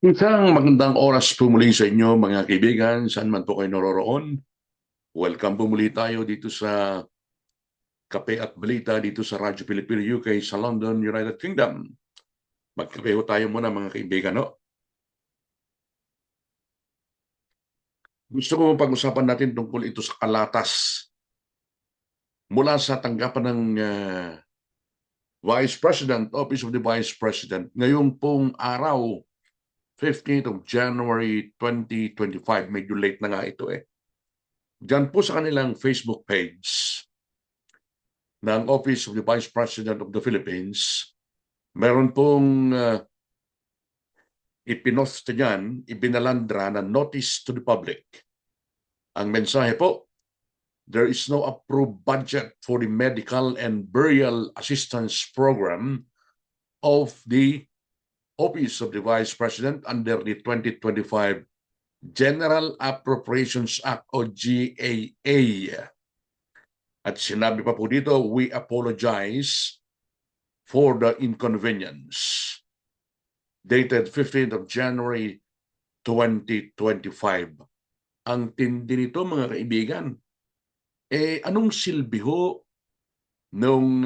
Isang magandang oras po muli sa inyo mga kaibigan, saan man po kayo naroroon. Welcome po muli tayo dito sa Kape at Balita dito sa Radyo Pilipino UK sa London, United Kingdom. Magkape ho tayo muna mga kaibigan. No? Gusto ko pag-usapan natin tungkol ito sa kalatas mula sa tanggapan ng Vice President, Office of the Vice President. Ngayong pong araw, 15th of January 2025, medyo late na nga ito eh. Diyan po sa kanilang Facebook page ng Office of the Vice President of the Philippines, meron pong ipinost niyan, ibinalandra na notice to the public. Ang mensahe po, there is no approved budget for the medical and burial assistance program of the Office of the Vice President under the 2025 General Appropriations Act o GAA. At sinabi pa po dito, we apologize for the inconvenience. Dated 15th of January 2025. Ang tindi nito mga kaibigan, anong silbi ho nung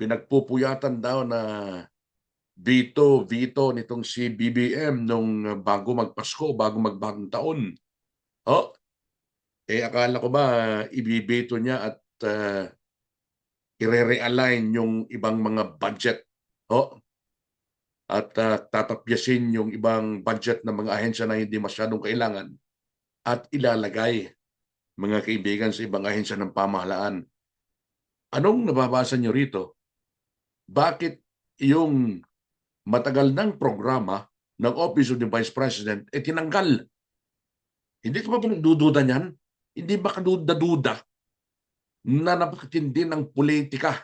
pinagpupuyatan daw na veto nitong si BBM nung bago magpasko, bago magbagong taon? Oh, akala ko ba ibibeto niya at i-realign yung ibang mga budget? Oh, at tatapyasin yung ibang budget ng mga ahensya na hindi masyadong kailangan at ilalagay, mga kaibigan, sa ibang ahensya ng pamahalaan. Anong nababasa nyo rito? Bakit yung matagal ng programa ng Office of the Vice President tinanggal? Hindi ka ba pinagdududa niyan? Hindi ba kaduda-duda na napakatindi ng politika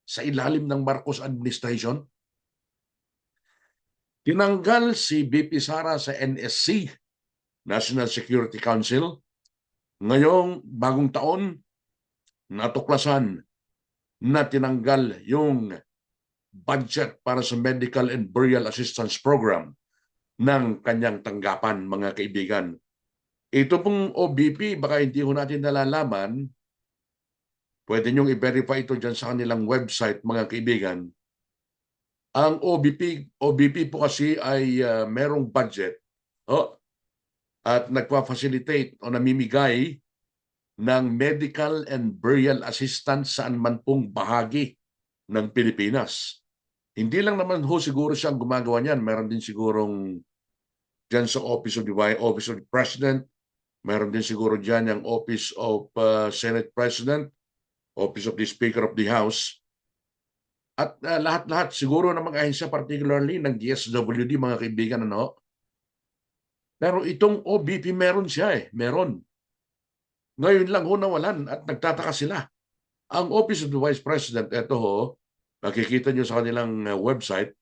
sa ilalim ng Marcos administration? Tinanggal si VP Sara sa NSC, National Security Council. Ngayong bagong taon, natuklasan na tinanggal yung budget para sa Medical and Burial Assistance Program ng kanyang tanggapan, mga kaibigan. Ito pong OBP, baka hindi ho natin nalalaman, pwede niyong i-verify ito dyan sa kanilang website, mga kaibigan. Ang OBP po kasi ay merong budget at nagpa-facilitate o namimigay ng medical and burial assistance saan man pong bahagi ng Pilipinas. Hindi lang naman ho siguro siyang gumagawa niyan. Meron din sigurong dyan sa Office of the President, meron din siguro dyan yung Office of Senate President, Office of the Speaker of the House, at lahat-lahat siguro ng mga ahensya, particularly ng DSWD, mga kaibigan, ano? Pero itong OBP meron siya meron. Ngayon lang ho nawalan at nagtataka sila. Ang Office of the Vice President, ito ho, nakikita nyo sa kanilang website,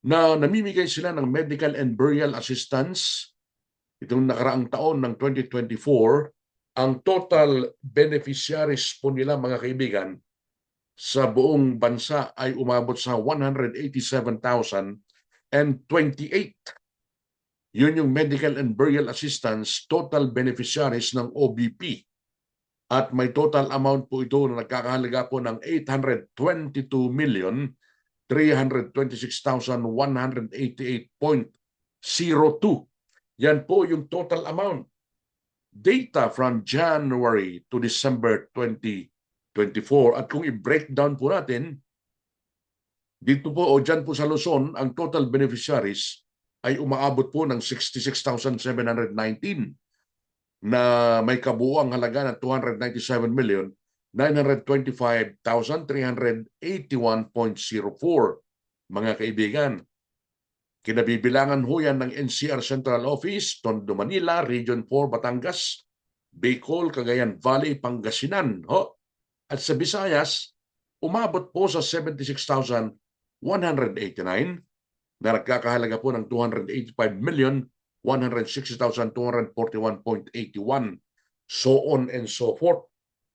na namimigay sila ng medical and burial assistance itong nakaraang taon ng 2024. Ang total beneficiaries po nila, mga kaibigan, sa buong bansa ay umabot sa 187,028. Yun yung medical and burial assistance total beneficiaries ng OBP. At may total amount po ito na nagkakahalaga po ng 822,326,188.02. Yan po yung total amount. Data from January to December 2024. At kung i-breakdown po natin, dito po o dyan po sa Luzon, ang total beneficiaries ay umaabot po ng 66,719 na may kabuuang halaga ng 297,925,381.04. Mga kaibigan, kinabibilangan ho yan ng NCR Central Office, Tondo, Manila, Region 4, Batangas, Bicol, Cagayan Valley, Pangasinan. At sa Visayas, umabot po sa 76,189 na nagkakahalaga po ng 285,160,241.81. So on and so forth.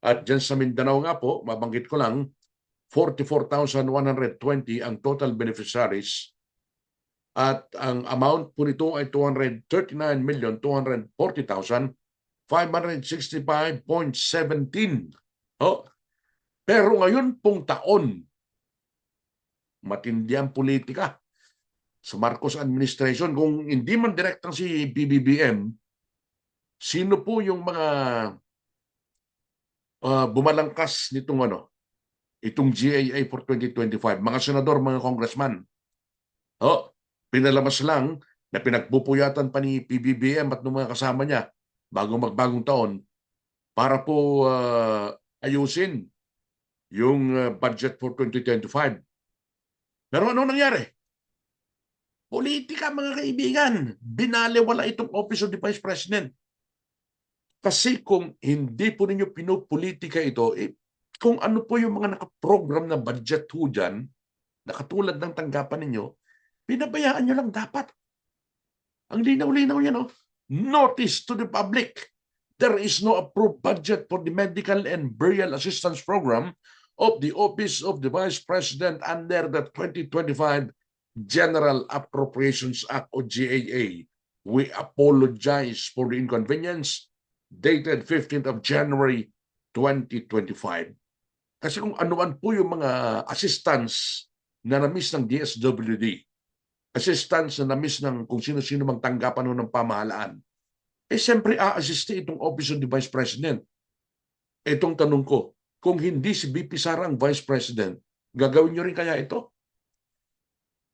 At dyan sa Mindanao nga po, mabanggit ko lang, 44,120 ang total beneficiaries at ang amount po nito ay 239,240,565.17. Oh, pero ngayon pong taon, matindi ang politika sa Marcos administration. Kung hindi man direktang si BBBM, sino po yung mga bumalangkas nitong itong GAA for 2025? Mga senador, mga congressman. Oh, pinalabas lang na pinagpupuyatan pa ni PBBM at ng mga kasama niya bago magbagong taon para po ayusin yung budget for 2025. Pero ano nangyari? Politika, mga kaibigan. Binaliwala itong Office of the Vice President. Kasi kung hindi po ninyo pinupolitika ito, kung ano po yung mga nakaprogram na budget ho dyan, na katulad ng tanggapan ninyo, pinabayaan nyo lang dapat. Ang linaw-linaw yan, no? Notice to the public. There is no approved budget for the Medical and Burial Assistance Program of the Office of the Vice President under the 2025 General Appropriations Act o GAA. We apologize for the inconvenience dated 15th of January 2025. Kasi kung anuan po yung mga assistance na na-miss ng DSWD, assistance na na-miss ng kung sino-sino mang tanggapan ng pamahalaan, siyempre a-assist itong Office of the Vice President. Itong tanong ko, kung hindi si VP Sara ang Vice President, gagawin nyo rin kaya ito?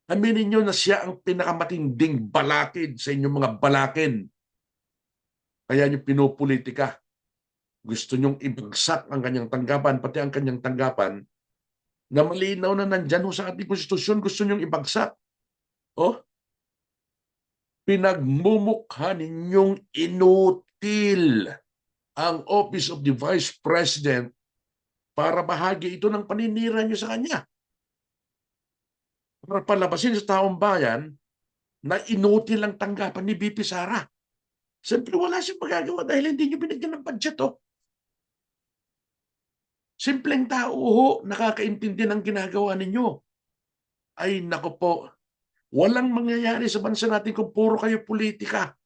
Aminin nyo na siya ang pinakamatinding balakid sa inyong mga balakin. Kaya nyo pinopolitika. Gusto nyong ibagsak ang kanyang tanggapan, pati ang kanyang tanggapan, na malinaw na nandyan sa ating konstitusyon, gusto nyong ibagsak. Oh, pinagmumukha ninyong inutil ang Office of the Vice President para bahagi ito ng paninira nyo sa kanya. Para palabasin sa taong bayan na inutil ang tanggapan ni VP Sara. Siyempre wala siyang magagawa dahil hindi nyo binigyan ng budget. Simpleng tao ho, nakakaintindi ng ginagawa ninyo. Ay nako po, walang mangyayari sa bansa natin kung puro kayo politika.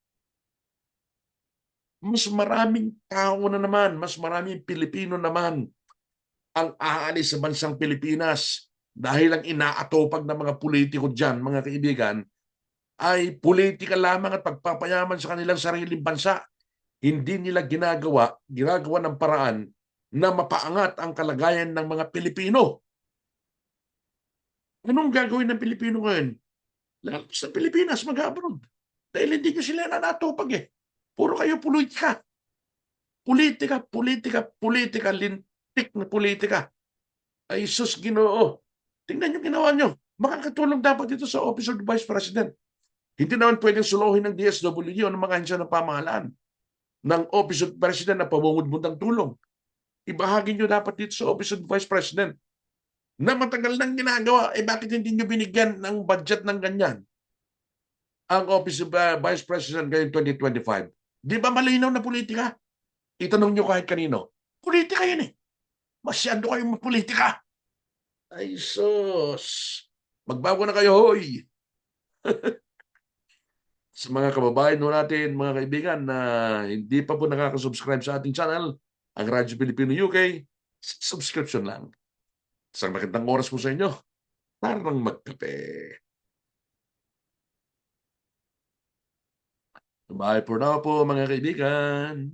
Mas maraming tao na naman, mas maraming Pilipino naman ang aalis sa bansang Pilipinas dahil ang inaatupag ng mga politiko dyan, mga kaibigan, ay politika lamang at pagpapayaman sa kanilang sariling bansa. Hindi nila ginagawa ng paraan na mapaangat ang kalagayan ng mga Pilipino. Anong gagawin ng Pilipino ngayon? Lalo sa Pilipinas, mag-abroad. Dahil hindi nyo sila nanatupag Puro kayo politika. Politika, politika, politika, lintik na politika. Ay sus, Ginoo. Tingnan nyo ginawa nyo. Makakatulong dapat ito sa Office of the Vice President. Hindi naman pwedeng suluhin ng DSWD o ng mga ahensya ng pamahalaan ng Office of the President na pamungudmud ng tulong. Ibahagi nyo dapat dito sa Office of the Vice President na matagal nang ginagawa, bakit hindi nyo binigyan ng budget ng ganyan ang Office of Vice President ngayong 2025? Di ba malinaw na politika? Itanong nyo kahit kanino. Politika yan Masyado kayong mapolitika. Ay sus. Magbago na kayo, hoy. Sa mga kababayan natin, mga kaibigan na hindi pa po nakaka-subscribe sa ating channel, ang Radyo Pilipino UK, subscription lang. Isang magandang oras po sa inyo. Parang magkape. Bye for now po, mga kaibigan.